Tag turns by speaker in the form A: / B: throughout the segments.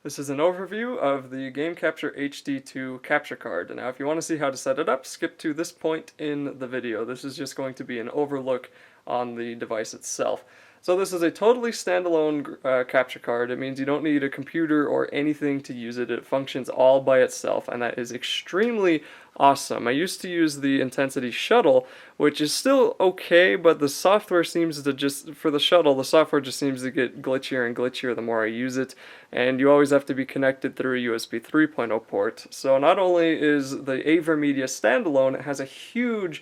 A: This is an overview of the Game Capture HD2 capture card. Now if you want to see how to set it up, skip to this point in the video. This is just going to be an overlook on the device itself. So this is a totally standalone capture card. It means you don't need a computer or anything to use it. It functions all by itself, and that is extremely awesome. I used to use the Intensity Shuttle, which is still okay, but the software seems to just, for the Shuttle, the software just seems to get glitchier and glitchier the more I use it, and you always have to be connected through a USB 3.0 port. So not only is the Avermedia standalone, it has a huge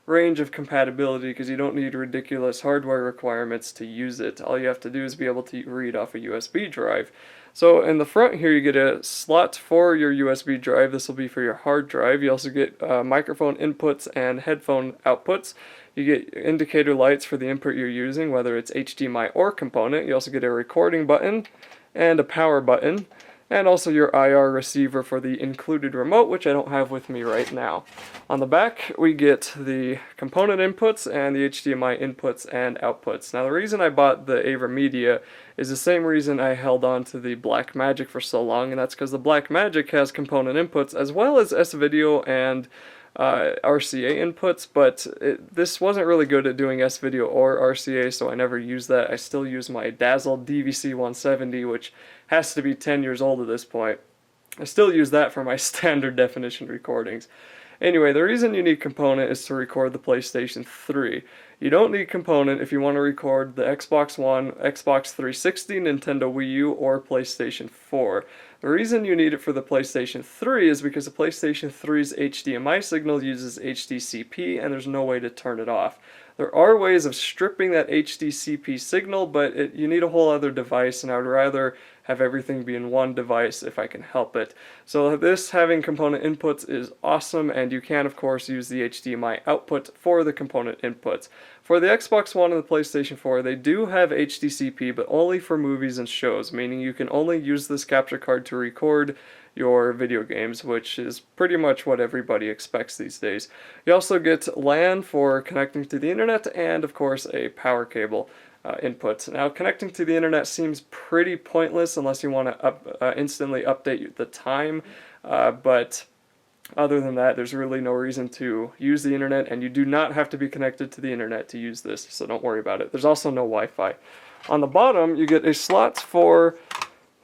A: range of compatibility because you don't need ridiculous hardware requirements to use it. All you have to do is be able to read off a USB drive. So in the front here you get a slot for your USB drive. This will be for your hard drive. You also get microphone inputs and headphone outputs. You get indicator lights for the input you're using, whether it's HDMI or component. You also get a recording button and a power button, and also your IR receiver for the included remote, which I don't have with me right now. On the back, we get the component inputs and the HDMI inputs and outputs. Now, the reason I bought the Avermedia is the same reason I held on to the Blackmagic for so long, and that's because the Blackmagic has component inputs as well as S-Video and RCA inputs, but this wasn't really good at doing S-Video or RCA, so I never used that. I still use my Dazzle DVC-170, which has to be 10 years old at this point. I still use that for my standard definition recordings. Anyway, the reason you need component is to record the PlayStation 3. You don't need component if you want to record the Xbox One, Xbox 360, Nintendo Wii U, or PlayStation 4. The reason you need it for the PlayStation 3 is because the PlayStation 3's HDMI signal uses HDCP and there's no way to turn it off. There are ways of stripping that HDCP signal, but you need a whole other device, and I would rather have everything be in one device if I can help it. So this having component inputs is awesome, and you can of course use the HDMI output for the component inputs. For the Xbox One and the PlayStation 4, they do have HDCP, but only for movies and shows, meaning you can only use this capture card to record your video games, which is pretty much what everybody expects these days. You also get LAN for connecting to the internet, and of course a power cable input. Now, connecting to the internet seems pretty pointless unless you want to instantly update the time, but other than that, there's really no reason to use the internet, and you do not have to be connected to the internet to use this, so don't worry about it. There's also no Wi-Fi. On the bottom, you get a slot for,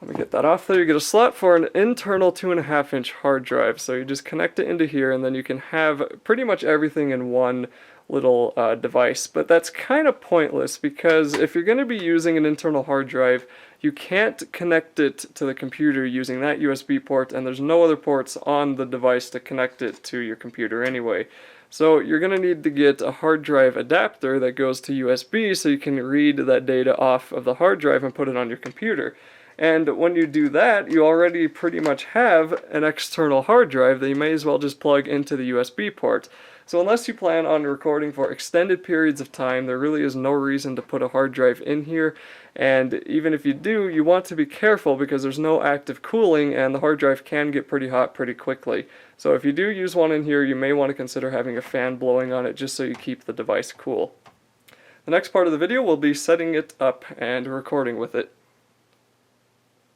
A: let me get that off there, you get a slot for an internal 2.5-inch hard drive, so you just connect it into here, and then you can have pretty much everything in one little device. But that's kind of pointless because if you're going to be using an internal hard drive, you can't connect it to the computer using that USB port, and there's no other ports on the device to connect it to your computer anyway. So you're going to need to get a hard drive adapter that goes to USB so you can read that data off of the hard drive and put it on your computer. And when you do that, you already pretty much have an external hard drive that you may as well just plug into the USB port. So unless you plan on recording for extended periods of time, there really is no reason to put a hard drive in here. And even if you do, you want to be careful because there's no active cooling and the hard drive can get pretty hot pretty quickly. So if you do use one in here, you may want to consider having a fan blowing on it just so you keep the device cool. The next part of the video will be setting it up and recording with it.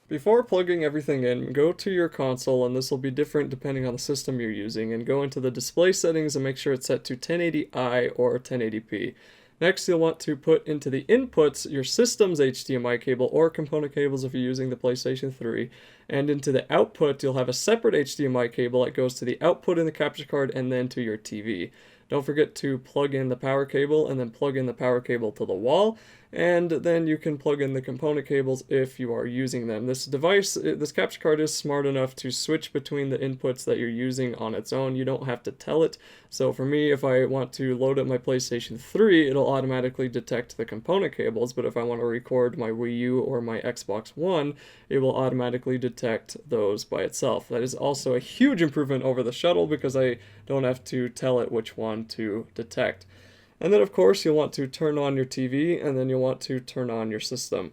A: Before plugging everything in, go to your console, and this will be different depending on the system you're using, and go into the display settings and make sure it's set to 1080i or 1080p. Next, you'll want to put into the inputs your system's HDMI cable or component cables if you're using the PlayStation 3, and into the output, you'll have a separate HDMI cable that goes to the output in the capture card and then to your TV. Don't forget to plug in the power cable and then plug in the power cable to the wall, and then you can plug in the component cables if you are using them. This device, this capture card is smart enough to switch between the inputs that you're using on its own. You don't have to tell it. So for me, if I want to load up my PlayStation 3, it'll automatically detect the component cables, but if I want to record my Wii U or my Xbox One, it will automatically detect those by itself. That is also a huge improvement over the Shuttle because I don't have to tell it which one to detect. And then of course you'll want to turn on your TV, and then you'll want to turn on your system.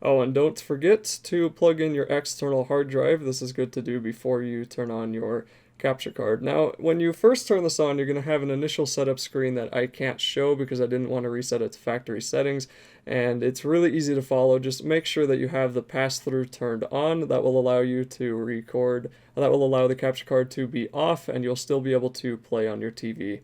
A: Oh, and don't forget to plug in your external hard drive. This is good to do before you turn on your capture card. Now, when you first turn this on, you're going to have an initial setup screen that I can't show because I didn't want to reset it to factory settings, and it's really easy to follow. Just make sure that you have the pass-through turned on. That will allow you to record, that will allow the capture card to be off, and you'll still be able to play on your TV.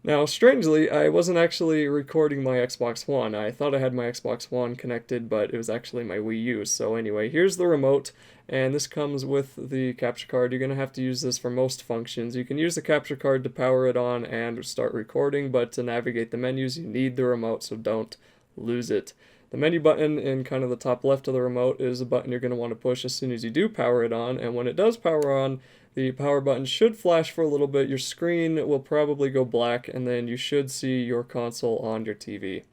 A: Now, strangely, I wasn't actually recording my Xbox One. I thought I had my Xbox One connected, but it was actually my Wii U. So anyway, here's the remote, and this comes with the capture card. You're going to have to use this for most functions. You can use the capture card to power it on and start recording, but to navigate the menus, you need the remote, so don't lose it. The menu button in kind of the top left of the remote is a button you're going to want to push as soon as you do power it on, and when it does power on, the power button should flash for a little bit. Your screen will probably go black, and then you should see your console on your TV.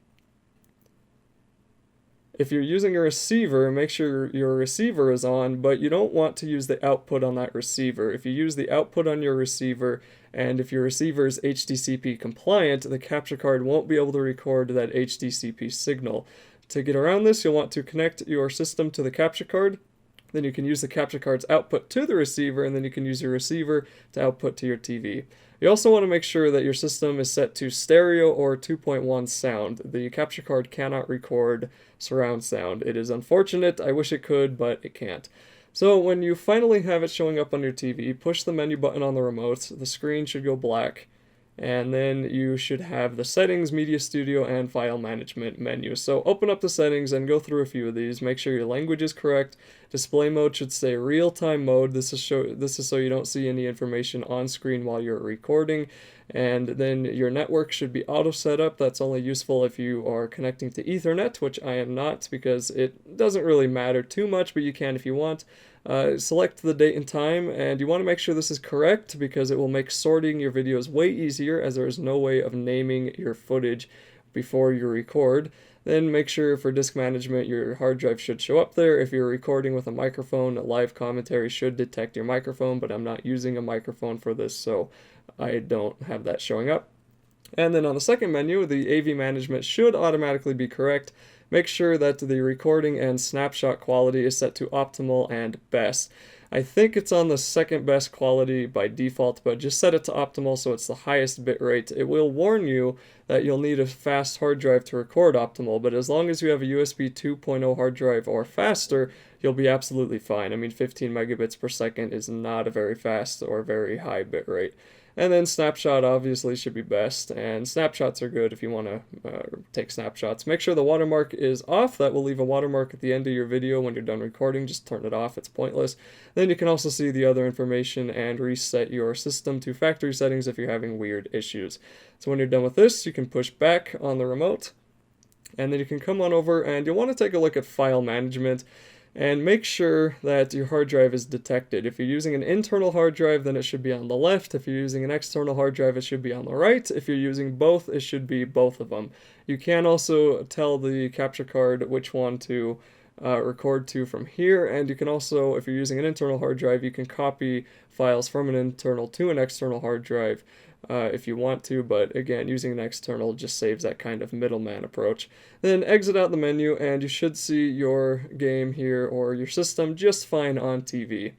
A: If you're using a receiver, make sure your receiver is on, but you don't want to use the output on that receiver. If you use the output on your receiver, and if your receiver is HDCP compliant, the capture card won't be able to record that HDCP signal. To get around this, you'll want to connect your system to the capture card. Then you can use the capture card's output to the receiver, and then you can use your receiver to output to your TV. You also want to make sure that your system is set to stereo or 2.1 sound. The capture card cannot record surround sound. It is unfortunate. I wish it could, but it can't. So when you finally have it showing up on your TV, push the menu button on the remote. The screen should go black. And then you should have the settings, media studio, and file management menu. So open up the settings and go through a few of these. Make sure your language is correct. Display mode should say real-time mode. This is so you don't see any information on screen while you're recording. And then your network should be auto setup. That's only useful if you are connecting to Ethernet, which I am not because it doesn't really matter too much, but you can if you want. Select the date and time, and you want to make sure this is correct because it will make sorting your videos way easier, as there is no way of naming your footage before you record. Then make sure for disk management your hard drive should show up there. If you're recording with a microphone, live commentary should detect your microphone, but I'm not using a microphone for this, so I don't have that showing up. And then on the second menu, the AV management should automatically be correct. Make sure that the recording and snapshot quality is set to optimal and best. I think it's on the second best quality by default, but just set it to optimal so it's the highest bit rate. It will warn you that you'll need a fast hard drive to record optimal, but as long as you have a USB 2.0 hard drive or faster, you'll be absolutely fine. I mean, 15 megabits per second is not a very fast or very high bit rate. And then snapshot obviously should be best, and snapshots are good if you want to take snapshots. Make sure the watermark is off. That will leave a watermark at the end of your video when you're done recording. Just turn it off, it's pointless. Then you can also see the other information and reset your system to factory settings if you're having weird issues. So when you're done with this, you can push back on the remote, and then you can come on over and you'll want to take a look at file management. And make sure that your hard drive is detected. If you're using an internal hard drive, then it should be on the left. If you're using an external hard drive, it should be on the right. If you're using both, it should be both of them. You can also tell the capture card which one to record to from here, and you can also, if you're using an internal hard drive, you can copy files from an internal to an external hard drive if you want to, but again, using an external just saves that kind of middleman approach. Then exit out the menu, and you should see your game here or your system just fine on TV.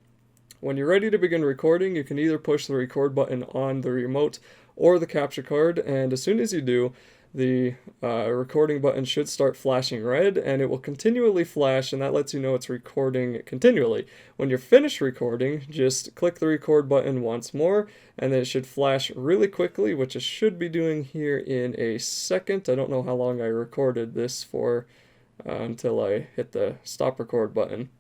A: When you're ready to begin recording, you can either push the record button on the remote or the capture card, and as soon as you do, the recording button should start flashing red, and it will continually flash, and that lets you know it's recording continually. When you're finished recording, just click the record button once more, and then it should flash really quickly, which it should be doing here in a second. I don't know how long I recorded this for until I hit the stop record button.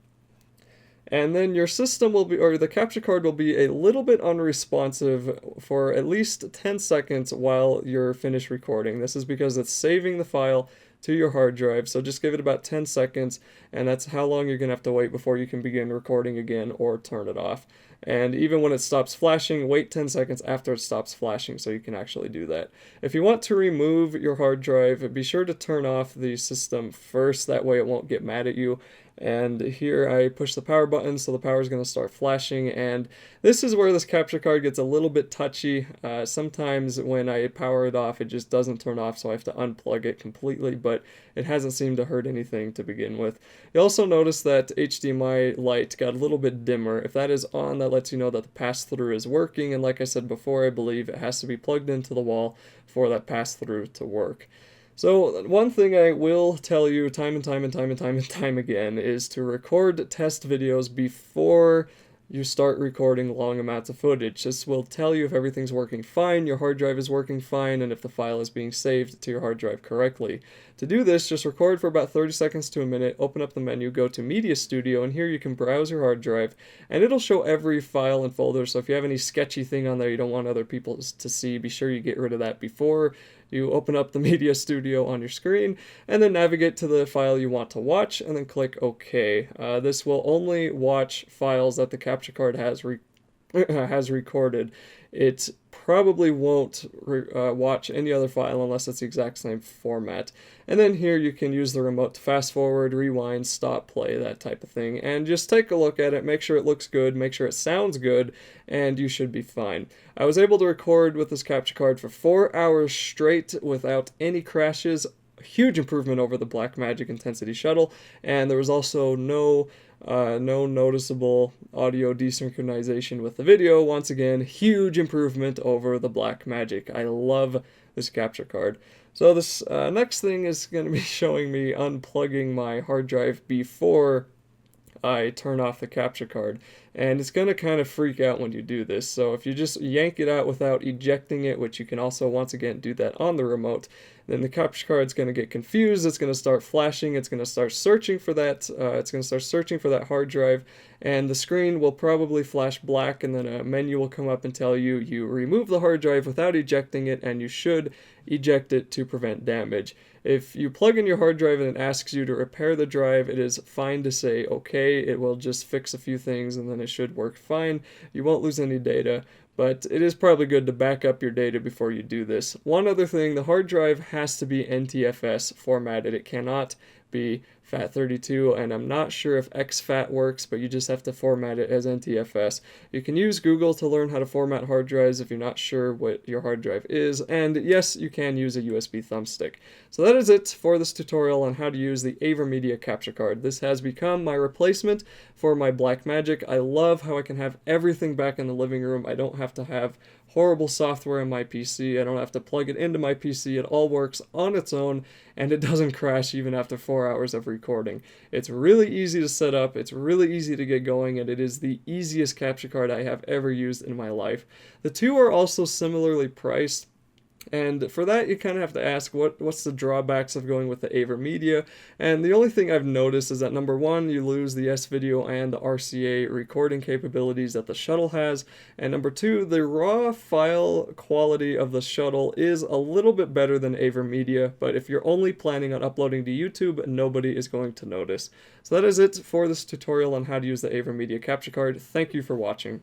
A: And then your system will be, or the capture card will be a little bit unresponsive for at least 10 seconds while you're finished recording. This is because it's saving the file to your hard drive, so just give it about 10 seconds, and that's how long you're going to have to wait before you can begin recording again or turn it off. And even when it stops flashing, wait 10 seconds after it stops flashing so you can actually do that. If you want to remove your hard drive, be sure to turn off the system first, that way it won't get mad at you. And here I push the power button, so the power is going to start flashing, and this is where this capture card gets a little bit touchy. Sometimes when I power it off, it just doesn't turn off, so I have to unplug it completely, but it hasn't seemed to hurt anything to begin with. You also notice that HDMI light got a little bit dimmer. If that is on, that lets you know that the pass-through is working, and like I said before, I believe it has to be plugged into the wall for that pass-through to work. So one thing I will tell you time and time again is to record test videos before you start recording long amounts of footage. This will tell you if everything's working fine, your hard drive is working fine, and if the file is being saved to your hard drive correctly. To do this, just record for about 30 seconds to a minute, open up the menu, go to Media Studio, and here you can browse your hard drive, and it'll show every file and folder, so if you have any sketchy thing on there you don't want other people to see, be sure you get rid of that before you open up the Media Studio on your screen, and then navigate to the file you want to watch, and then click OK. This will only watch files that the capture card has recorded. It probably won't watch any other file unless it's the exact same format. And then here you can use the remote to fast forward, rewind, stop, play, that type of thing. And just take a look at it, make sure it looks good, make sure it sounds good, and you should be fine. I was able to record with this capture card for 4 hours straight without any crashes. Huge improvement over the Blackmagic Intensity Shuttle, and there was also no noticeable audio desynchronization with the video. Once again, huge improvement over the Blackmagic. I love this capture card. So this next thing is going to be showing me unplugging my hard drive before I turn off the capture card, and it's going to kind of freak out when you do this. So if you just yank it out without ejecting it, which you can also once again do that on the remote, then the capture card's going to get confused, it's going to start flashing, it's going to start searching for that, hard drive, and the screen will probably flash black, and then a menu will come up and tell you you remove the hard drive without ejecting it, and you should eject it to prevent damage. If you plug in your hard drive and it asks you to repair the drive, it is fine to say okay. It will just fix a few things and then it should work fine. You won't lose any data, but it is probably good to back up your data before you do this. One other thing, the hard drive has to be NTFS formatted. It cannot be FAT32, and I'm not sure if exFAT works, but you just have to format it as NTFS. You can use Google to learn how to format hard drives if you're not sure what your hard drive is, and yes, you can use a USB thumbstick. So that is it for this tutorial on how to use the Avermedia capture card. This has become my replacement for my Blackmagic. I love how I can have everything back in the living room. I don't have to have horrible software on my PC. I don't have to plug it into my PC. It all works on its own, and it doesn't crash even after 4 hours of recording. It's really easy to set up, it's really easy to get going, and it is the easiest capture card I have ever used in my life. The two are also similarly priced, and for that, you kind of have to ask, what's the drawbacks of going with the Avermedia? And the only thing I've noticed is that number one, you lose the S-Video and the RCA recording capabilities that the Shuttle has, and number two, the raw file quality of the Shuttle is a little bit better than Avermedia, but if you're only planning on uploading to YouTube, nobody is going to notice. So that is it for this tutorial on how to use the Avermedia capture card. Thank you for watching.